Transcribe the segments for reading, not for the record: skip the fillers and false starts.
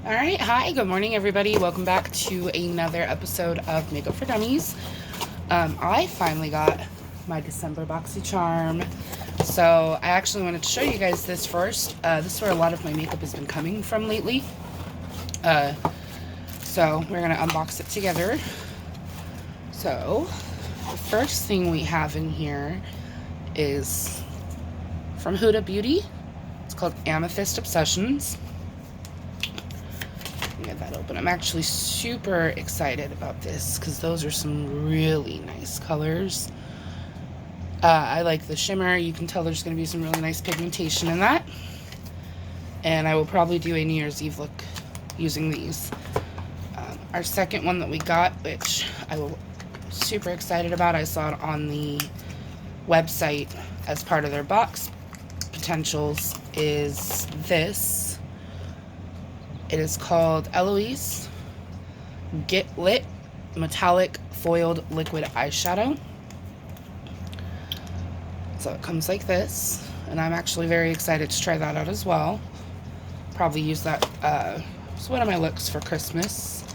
All right, hi, good morning, everybody. Welcome back to another episode of Makeup for Dummies. I finally got my December boxy charm. So I actually wanted to show you guys this first. This is where a lot of my makeup has been coming from lately. So we're gonna unbox it together. So the first thing we have in here is from Huda Beauty. It's called Amethyst Obsessions. Get that open. I'm actually super excited about this because those are some really nice colors. I like the shimmer. You can tell there's going to be some really nice pigmentation in that. And I will probably do a New Year's Eve look using these. Our second one that we got, which I was super excited about, I saw it on the website as part of their box potentials, is this. It is called Eloise Get Lit Metallic Foiled Liquid Eyeshadow. So it comes like this, and I'm actually very excited to try that out as well. Probably use that as one of my looks for Christmas.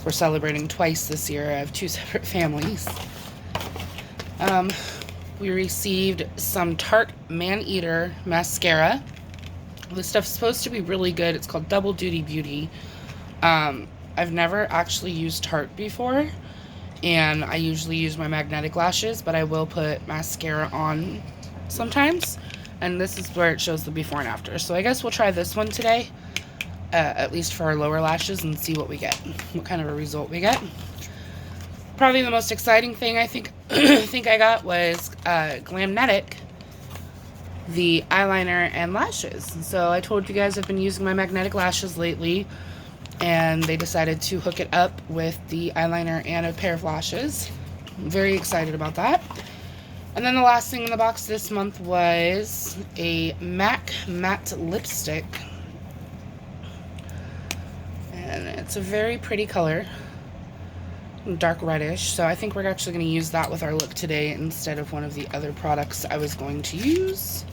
We're celebrating twice this year. I have two separate families. We received some Tarte Man-Eater mascara. This stuff's supposed to be really good. It's called Double Duty Beauty. I've never actually used Tarte before, and I usually use my magnetic lashes, but I will put mascara on sometimes, and this is where it shows the before and after. So I guess we'll try this one today, at least for our lower lashes, and see what we get, what kind of a result we get. Probably the most exciting thing I think I got was Glamnetic, the eyeliner and lashes. So I told you guys I've been using my magnetic lashes lately, and they decided to hook it up with the eyeliner and a pair of lashes. I'm very excited about that. And then the last thing in the box this month was a MAC matte lipstick, and it's a very pretty color, dark reddish. So I think we're actually going to use that with our look today instead of one of the other products I was going to use.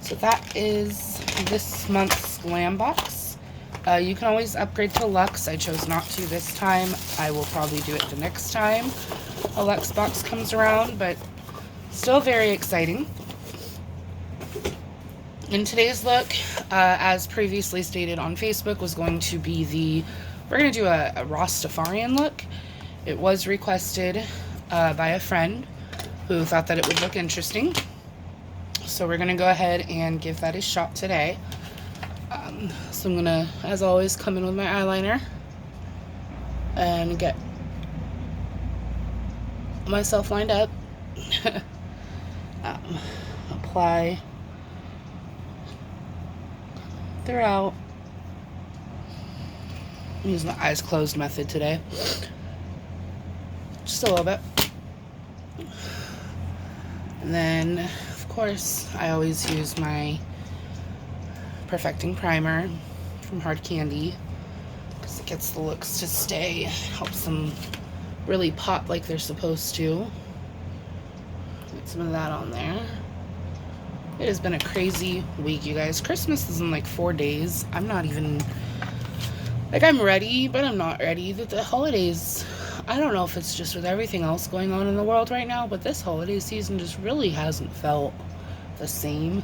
So that is this month's glam box. You can always upgrade to Luxe. I chose not to this time. I will probably do it the next time a Luxe box comes around, but still very exciting. In today's look, as previously stated on Facebook, was going to be we're going to do a Rastafarian look. It was requested by a friend who thought that it would look interesting. So we're going to go ahead and give that a shot today. So I'm going to, as always, come in with my eyeliner and get myself lined up. Apply throughout. I'm using the eyes closed method today. Just a little bit. And then, of course, I always use my Perfecting Primer from Hard Candy because it gets the looks to stay, helps them really pop like they're supposed to. Get some of that on there. It has been a crazy week, you guys. Christmas is in like 4 days. I'm not even, like, I'm ready, but I'm not ready. The holidays, I don't know if it's just with everything else going on in the world right now, but this holiday season just really hasn't felt the same.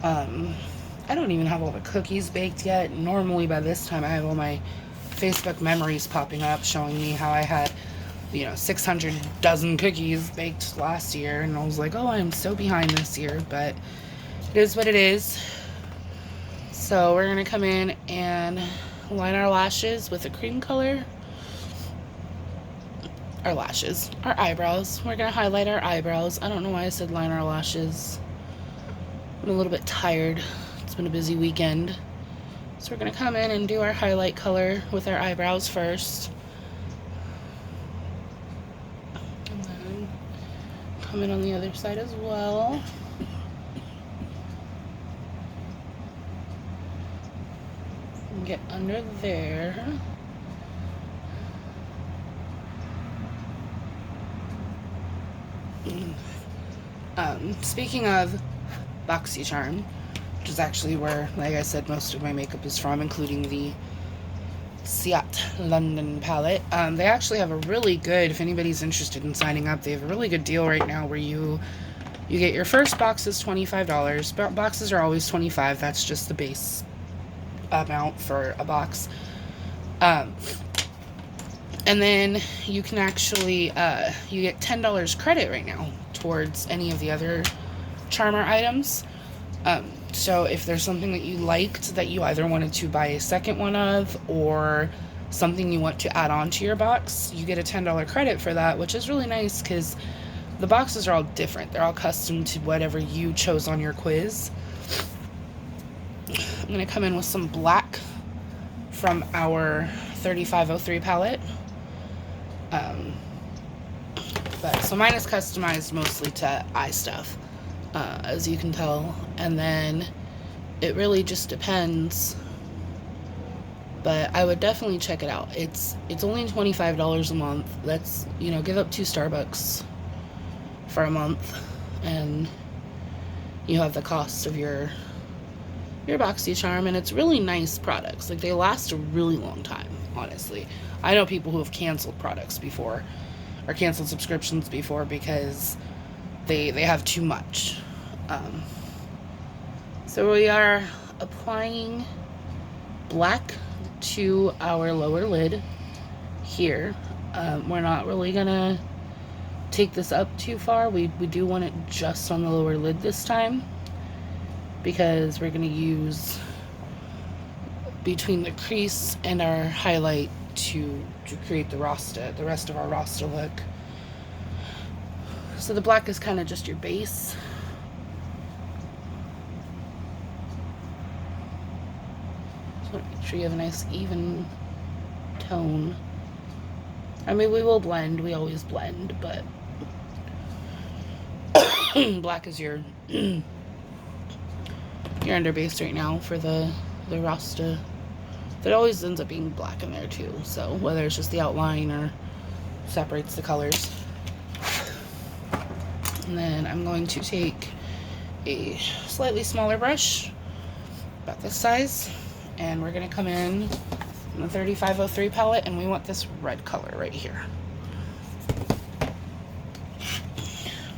I don't even have all the cookies baked yet. Normally by this time I have all my Facebook memories popping up showing me how I had, 600 dozen cookies baked last year, and I was like, oh, I'm so behind this year, but it is what it is. So we're going to come in and line our lashes with a cream color. Our eyebrows. We're going to highlight our eyebrows. I don't know why I said line our lashes. I'm a little bit tired. It's been a busy weekend. So we're going to come in and do our highlight color with our eyebrows first. And then come in on the other side as well. And get under there. Speaking of BoxyCharm, which is actually where, like I said, most of my makeup is from, including the Seat London palette. They actually have a really good, if anybody's interested in signing up, they have a really good deal right now where you get your first box is $25. Boxes are always $25. That's just the base amount for a box. And then you can actually, you get $10 credit right now towards any of the other Charmer items. So if there's something that you liked that you either wanted to buy a second one of, or something you want to add on to your box, you get a $10 credit for that, which is really nice because the boxes are all different. They're all custom to whatever you chose on your quiz. I'm going to come in with some black from our 3503 palette. So mine is customized mostly to eye stuff, as you can tell. And then it really just depends. But I would definitely check it out. It's only $25 a month. That's, you know, give up 2 Starbucks for a month, and you have the cost of your BoxyCharm, and it's really nice products. Like, they last a really long time, honestly. I know people who have canceled products before, or canceled subscriptions before, because they have too much. So we are applying black to our lower lid here. We're not really gonna take this up too far. We do want it just on the lower lid this time, because we're going to use between the crease and our highlight to create the rest of our rasta look. So the black is kind of just your base. Just want to make sure you have a nice even tone. I mean, we will blend. We always blend, but black is your under base right now for the rasta. That always ends up being black in there too, so whether it's just the outline or separates the colors. And then I'm going to take a slightly smaller brush, about this size, and we're going to come in the 3503 palette, and we want this red color right here.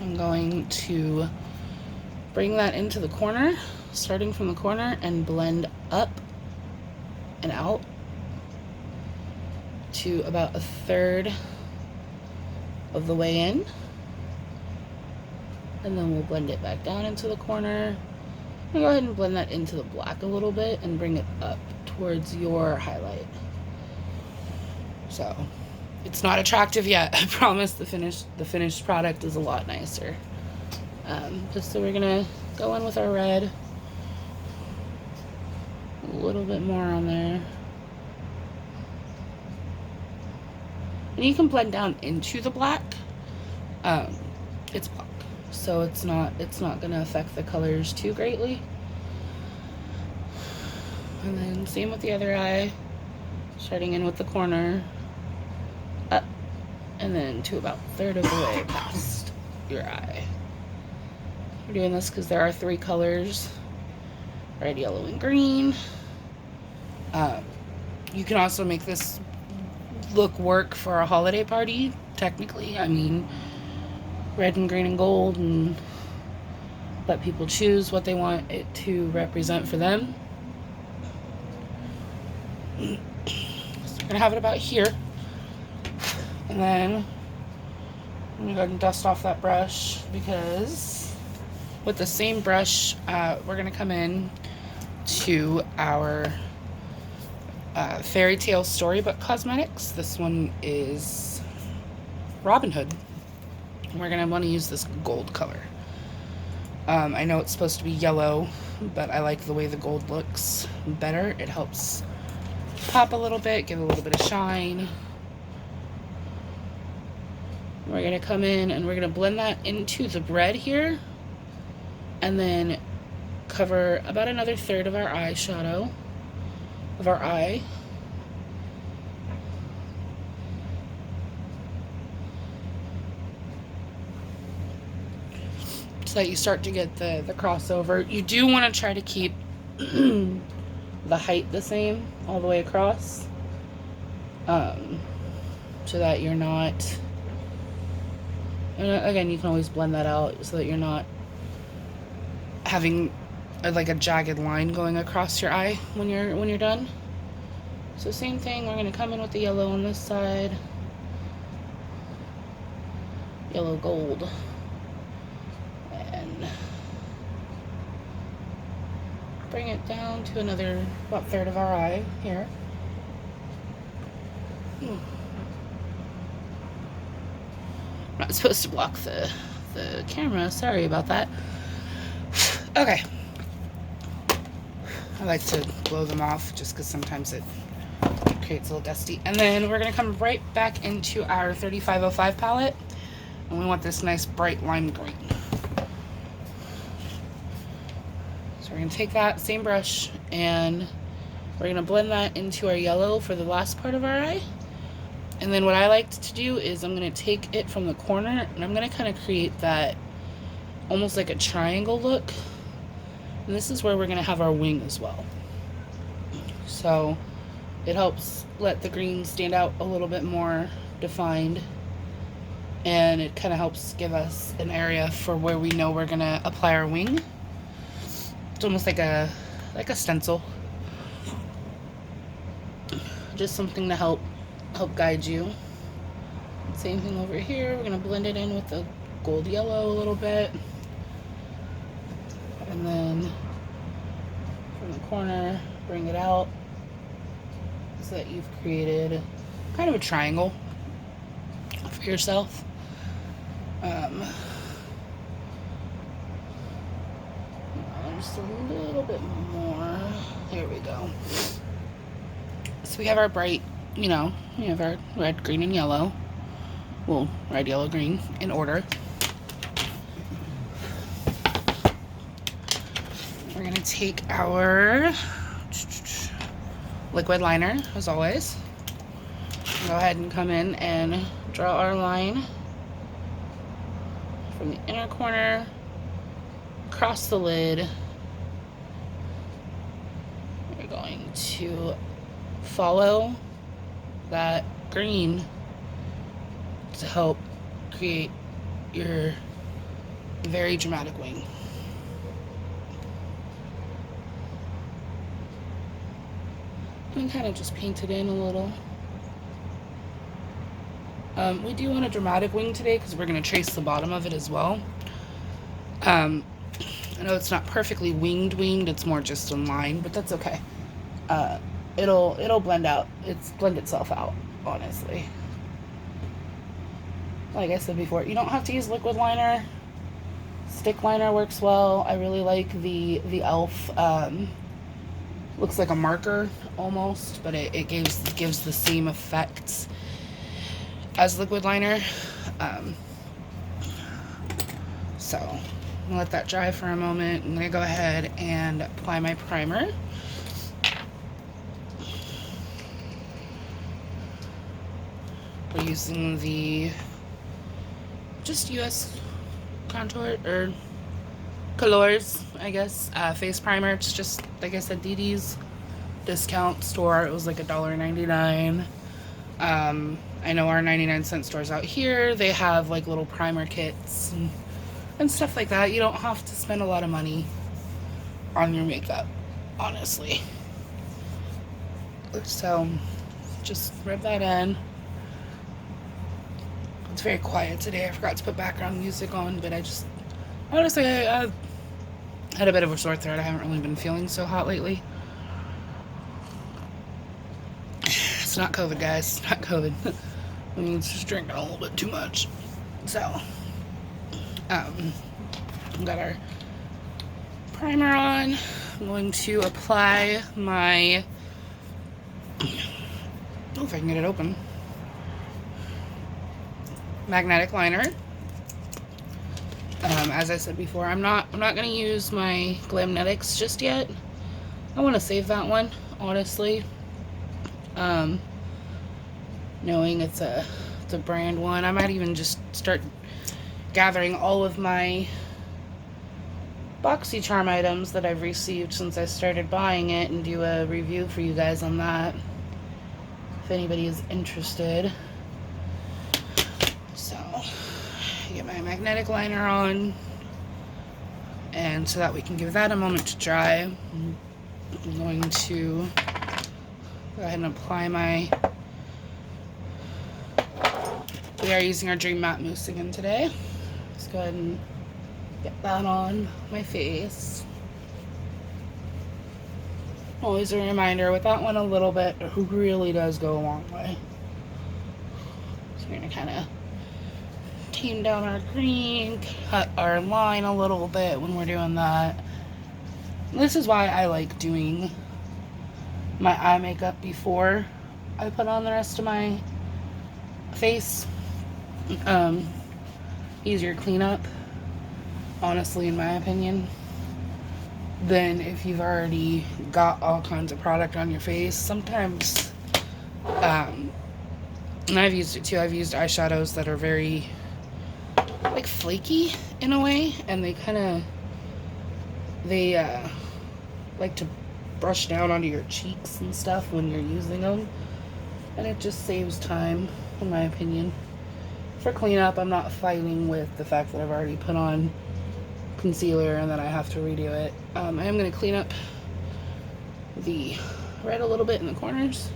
I'm going to bring that into the corner, starting from the corner, and blend up and out to about 1/3 of the way in. And then we'll blend it back down into the corner. And go ahead and blend that into the black a little bit and bring it up towards your highlight. So it's not attractive yet. I promise the finished product is a lot nicer. Just so we're gonna go in with our red. A little bit more on there. And you can blend down into the black. It's black, so it's not gonna affect the colors too greatly. And then same with the other eye, starting in with the corner, up, and then to about 1/3 of the way past your eye. We're doing this because there are 3 colors: red, yellow, and green. You can also make this look work for a holiday party, technically. I mean, red and green and gold, and let people choose what they want it to represent for them. So we're gonna have it about here, and then I'm gonna go ahead and dust off that brush, because with the same brush, we're gonna come in to our Fairy Tale Storybook Cosmetics. This one is Robin Hood. And we're gonna want to use this gold color. I know it's supposed to be yellow, but I like the way the gold looks better. It helps pop a little bit, give a little bit of shine. We're gonna come in and we're gonna blend that into the red here, and then cover about another 1/3 of our eyeshadow, of our eye. So that you start to get the crossover. You do want to try to keep the height the same all the way across, so that you're not, and again, you can always blend that out so that you're not having like a jagged line going across your eye when you're done. So same thing, we're going to come in with the yellow on this side, yellow gold, and bring it down to another about third of our eye here. Not supposed to block the camera, sorry about that. Okay, I like to blow them off just because sometimes it creates a little dusty. And then we're going to come right back into our 3505 palette, and we want this nice bright lime green. So we're going to take that same brush and we're going to blend that into our yellow for the last part of our eye. And then what I like to do is I'm going to take it from the corner and I'm going to kind of create that almost like a triangle look. And this is where we're going to have our wing as well. So it helps let the green stand out a little bit more defined. And it kind of helps give us an area for where we know we're going to apply our wing. It's almost like a stencil. Just something to help guide you. Same thing over here. We're going to blend it in with the gold yellow a little bit. And then from the corner, bring it out so that you've created kind of a triangle for yourself. Just a little bit more. Here we go. So we have our bright, we have our red, green, and yellow. Well, red, yellow, green in order. We're going to take our liquid liner, as always. Go ahead and come in and draw our line from the inner corner across the lid. We're going to follow that green to help create your very dramatic wing. And kind of just paint it in a little. We do want a dramatic wing today because we're going to trace the bottom of it as well. I know it's not perfectly winged, it's more just in line, but that's okay. It'll blend itself out, honestly. Like I said before, you don't have to use liquid liner. Stick liner works well. I really like the e.l.f. Looks like a marker almost, but it gives the same effects as liquid liner. So I'm gonna let that dry for a moment. I'm gonna go ahead and apply my primer. We're using the just US contour or Colors, I guess, face primer. It's just, like I said, DD's discount store. It was like $1.99. I know our 99-cent stores out here, they have like little primer kits and stuff like that. You don't have to spend a lot of money on your makeup, honestly. So just rub that in. It's very quiet today. I forgot to put background music on, but honestly, I had a bit of a sore throat. I haven't really been feeling so hot lately. It's not COVID, guys. It's not COVID. I mean, it's just drinking a little bit too much. So, got our primer on. I'm going to apply my, if I can get it open, magnetic liner. As I said before, I'm not gonna use my Glamnetics just yet. I want to save that one, honestly. Knowing it's a brand one, I might even just start gathering all of my BoxyCharm items that I've received since I started buying it and do a review for you guys on that, if anybody is interested. So, get my magnetic liner on, and so that we can give that a moment to dry, I'm going to go ahead and apply my... We are using our Dream Matte Mousse again today. Let's go ahead and get that on my face. Always a reminder, with that one a little bit really does go a long way. So we're going to kind of tame down our green, cut our line a little bit when we're doing that. This is why I like doing my eye makeup before I put on the rest of my face. Easier cleanup, honestly, in my opinion, than if you've already got all kinds of product on your face. Sometimes, and I've used it too, I've used eyeshadows that are very, like, flaky in a way, and they like to brush down onto your cheeks and stuff when you're using them, and it just saves time, in my opinion. For cleanup, I'm not fighting with the fact that I've already put on concealer and then I have to redo it. I am going to clean up the red a little bit in the corners.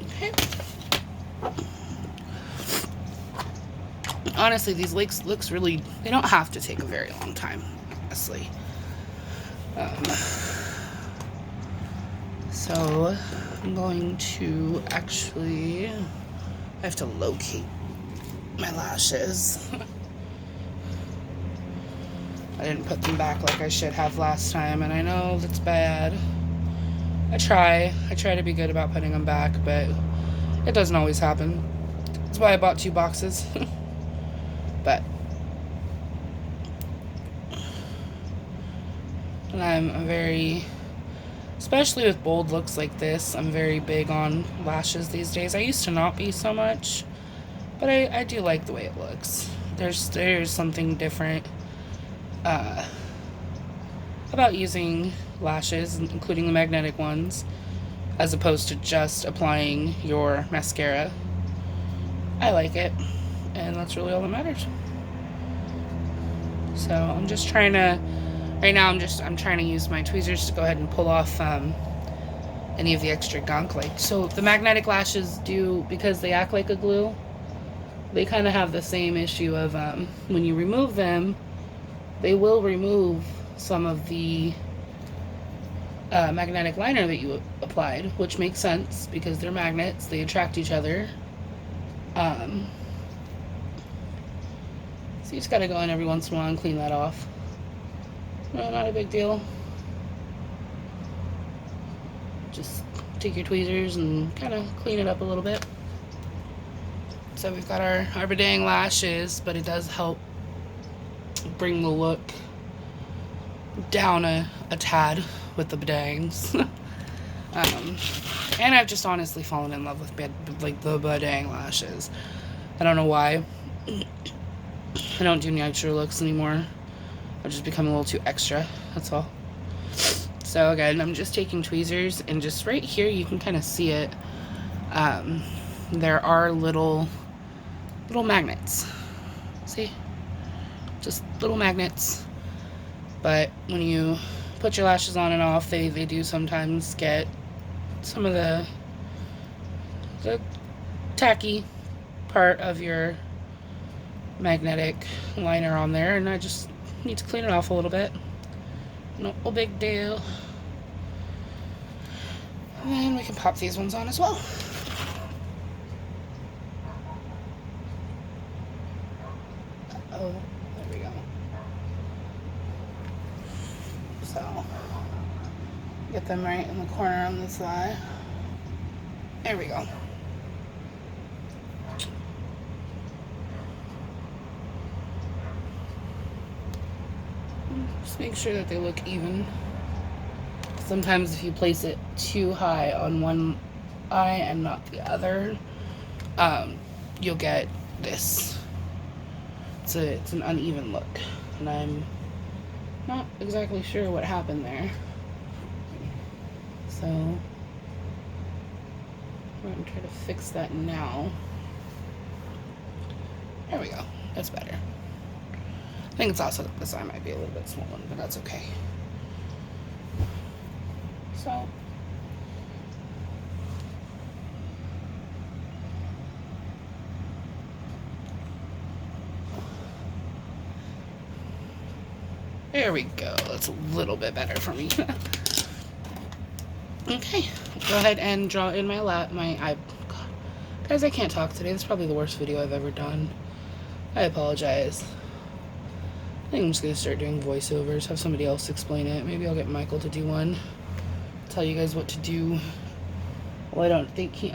Okay. Honestly, these looks really, they don't have to take a very long time, honestly. So I'm going to actually, I have to locate my lashes. I didn't put them back like I should have last time, and I know that's bad. I try to be good about putting them back, but it doesn't always happen. That's why I bought 2 boxes. But and I'm very, especially with bold looks like this, I'm very big on lashes these days. I used to not be so much, but I do like the way it looks. There's something different about using lashes, including the magnetic ones, as opposed to just applying your mascara. I like it, and that's really all that matters. So I'm just trying to, right now I'm trying to use my tweezers to go ahead and pull off any of the extra gunk. Like, so the magnetic lashes do, because they act like a glue, they kind of have the same issue of when you remove them, they will remove some of the magnetic liner that you applied, which makes sense because they're magnets, they attract each other. So you just gotta go in every once in a while and clean that off. No, not a big deal. Just take your tweezers and kind of clean it up a little bit. So we've got our bedang lashes, but it does help bring the look down a tad with the bedangs. And I've just honestly fallen in love with the bedang lashes. I don't know why. I don't do natural looks anymore. I've just become a little too extra, that's all. So again, I'm just taking tweezers, and just right here you can kind of see it. There are little magnets. See? Just little magnets. But when you put your lashes on and off, they do sometimes get some of the tacky part of your magnetic liner on there, and I just need to clean it off a little bit. No big deal. And then we can pop these ones on as well. Oh, there we go. So, get them right in the corner on this side. There we go. Just make sure that they look even. Sometimes if you place it too high on one eye and not the other, you'll get this it's an uneven look, and I'm not exactly sure what happened there. So I'm going to try to fix that now. There we go. That's better. I think it's also this eye might be a little bit swollen, but that's okay. So there we go. That's a little bit better for me. Okay, go ahead and draw in my eye. God. Guys, I can't talk today. This is probably the worst video I've ever done. I apologize. I think I'm just gonna start doing voiceovers, have somebody else explain it. Maybe I'll get Michael to do one. Tell you guys what to do. Well, I don't think he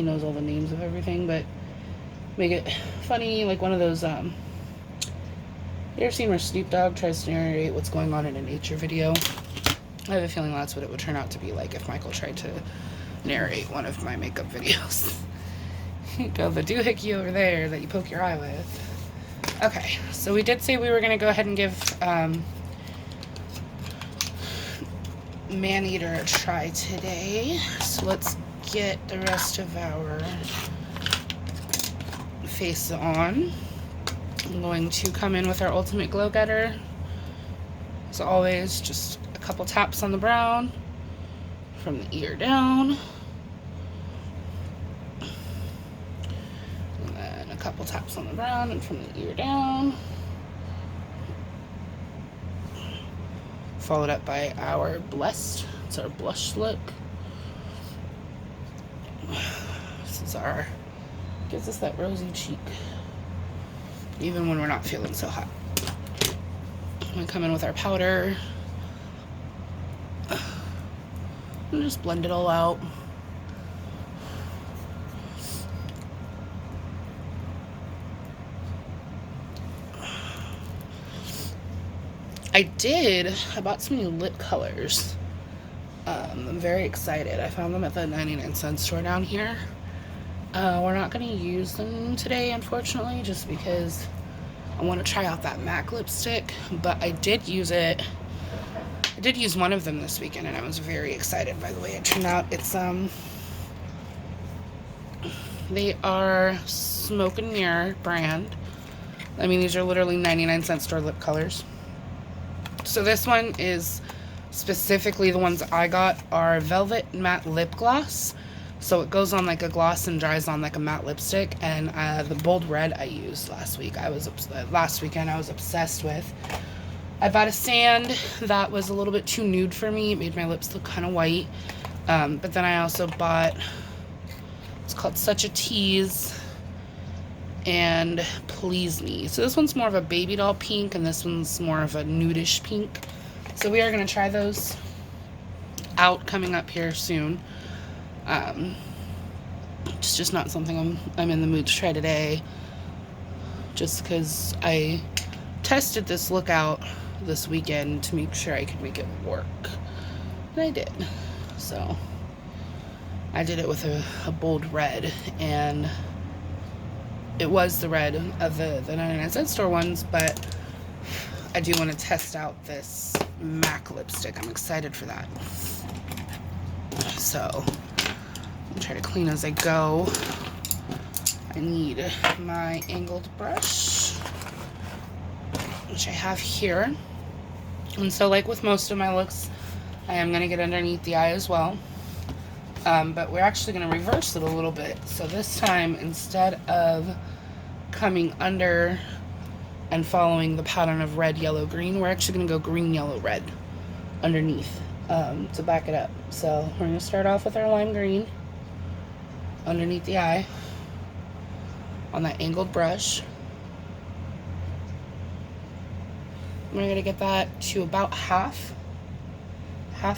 knows all the names of everything, but make it funny, like one of those, you ever seen where Snoop Dogg tries to narrate what's going on in a nature video? I have a feeling that's what it would turn out to be like if Michael tried to narrate one of my makeup videos. Go the doohickey over there that you poke your eye with. Okay, so we did say we were going to go ahead and give Maneater a try today. So let's get the rest of our face on. I'm going to come in with our Ultimate Glow Getter. As always, just a couple taps on the brown from the ear down. And then a couple taps on the brown and from the ear down. Followed up by our Blessed. It's our blush look. This is our, gives us that rosy cheek, even when we're not feeling so hot. I'm gonna come in with our powder and just blend it all out. I bought some new lip colors. I'm very excited. I found them at the 99-cent store down here. We're not going to use them today, unfortunately, just because I want to try out that MAC lipstick, but I did use it. I did use one of them this weekend, and I was very excited by the way it turned out. It's, they are Smoke and Mirror brand. I mean, these are literally 99-cent store lip colors. So this one is specifically, the ones I got are Velvet Matte Lip Gloss. So it goes on like a gloss and dries on like a matte lipstick. And the Bold Red I used last week. Last weekend I was obsessed with. I bought a sand that was a little bit too nude for me. It made my lips look kind of white. But then I also bought, it's called Such a Tease and Please Me. So this one's more of a baby doll pink, and this one's more of a nudish pink. So we are going to try those out coming up here soon. It's just not something I'm in the mood to try today, just because I tested this look out this weekend to make sure I could make it work, and I did. So I did it with a bold red, and it was the red of the 99-cent store ones, but I do want to test out this MAC lipstick. I'm excited for that. So I'll try to clean as I go. I need my angled brush, which I have here. And so like with most of my looks, I am going to get underneath the eye as well. But we're actually going to reverse it a little bit. So this time, instead of coming under and following the pattern of red, yellow, green, we're actually going to go green, yellow, red underneath to back it up. So we're going to start off with our lime green underneath the eye on that angled brush. We're going to get that to about half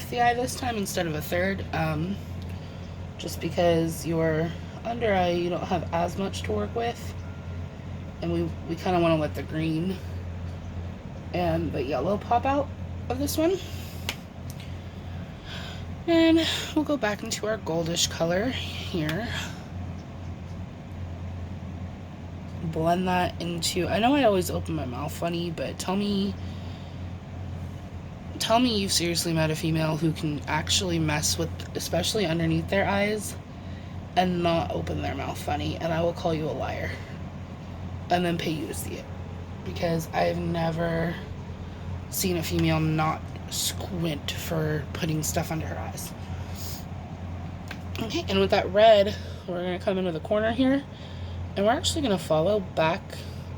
the eye this time instead of a third, just because your under eye you don't have as much to work with, and we kind of want to let the green and the yellow pop out of this one. And we'll go back into our goldish color here. blend that into, I know I always open my mouth funny, but tell me you've seriously met a female who can actually mess with, especially underneath their eyes, and not open their mouth funny, and I will call you a liar and then pay you to see it, because I've never seen a female not squint for putting stuff under her eyes. Okay, and with that red, we're going to come into the corner here, and we're actually going to follow back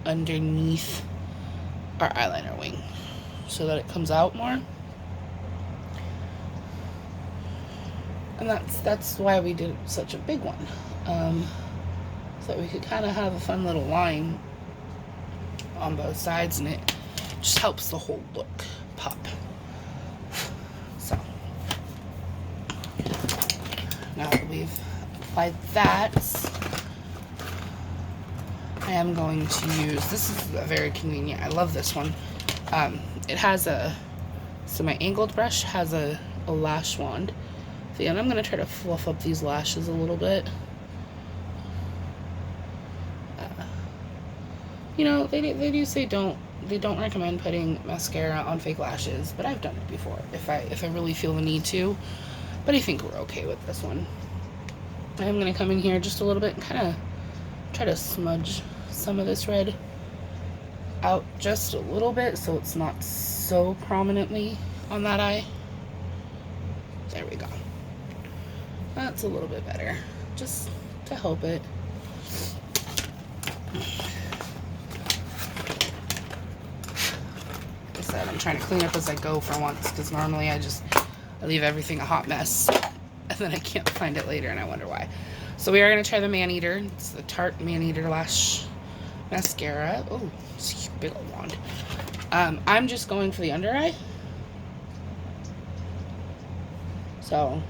underneath our eyeliner wing so that it comes out more. And that's why we did such a big one, so that we could kind of have a fun little line on both sides, and it just helps the whole look pop. So now that we've applied that, I am going to use, this is very convenient, I love this one. It has so my angled brush has a lash wand. So yeah, and I'm going to try to fluff up these lashes a little bit. You know, they do say they don't recommend putting mascara on fake lashes, but I've done it before if I really feel the need to. But I think we're okay with this one. I'm going to come in here just a little bit and kind of try to smudge some of this red out just a little bit so it's not so prominently on that eye. There we go. That's a little bit better, just to help it. Like I said, I'm trying to clean up as I go for once, because normally I leave everything a hot mess, and then I can't find it later, and I wonder why. So we are going to try the Man-Eater. It's the Tarte Man-Eater Lash Mascara. Oh, it's a big old wand. I'm just going for the under eye. So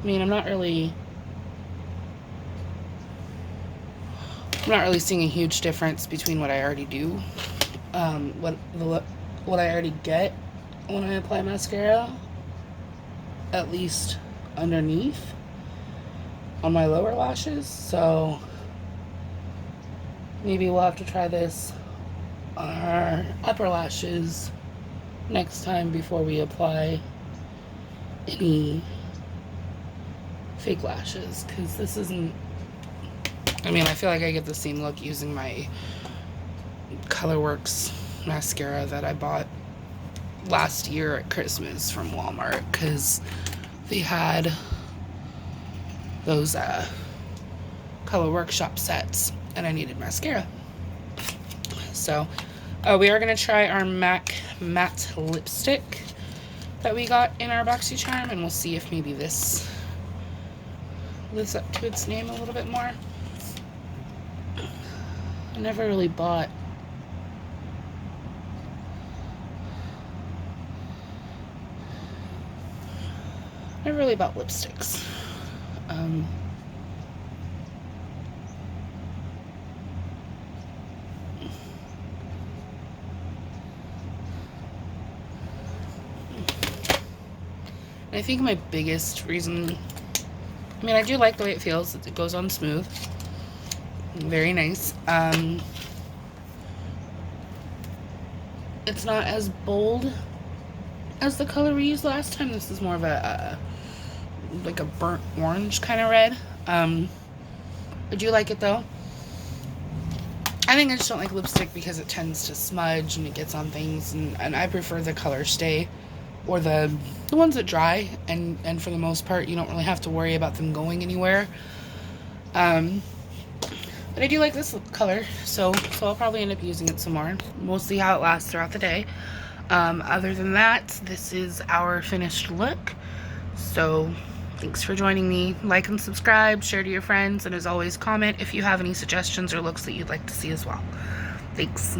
I mean, I'm not really seeing a huge difference between what I already do, what I already get when I apply mascara, at least underneath on my lower lashes. So maybe we'll have to try this on our upper lashes next time before we apply any fake lashes, because this isn't, I mean, I feel like I get the same look using my Colorworks mascara that I bought last year at Christmas from Walmart, because they had those Color Workshop sets and I needed mascara. So we are going to try our MAC matte lipstick that we got in our BoxyCharm, and we'll see if maybe this lives up to its name a little bit more. I never really bought lipsticks. I think my biggest reason, I mean, I do like the way it feels. It goes on smooth. Very nice. It's not as bold as the color we used last time. This is more of a like a burnt orange kind of red. I do like it though. I think I just don't like lipstick because it tends to smudge and it gets on things, and I prefer the color stay, or the ones that dry, and for the most part you don't really have to worry about them going anywhere. But I do like this color, so I'll probably end up using it some more. We'll see how it lasts throughout the day. Other than that, this is our finished look. So thanks for joining me. Like and subscribe, share to your friends, and as always, comment if you have any suggestions or looks that you'd like to see as well. Thanks.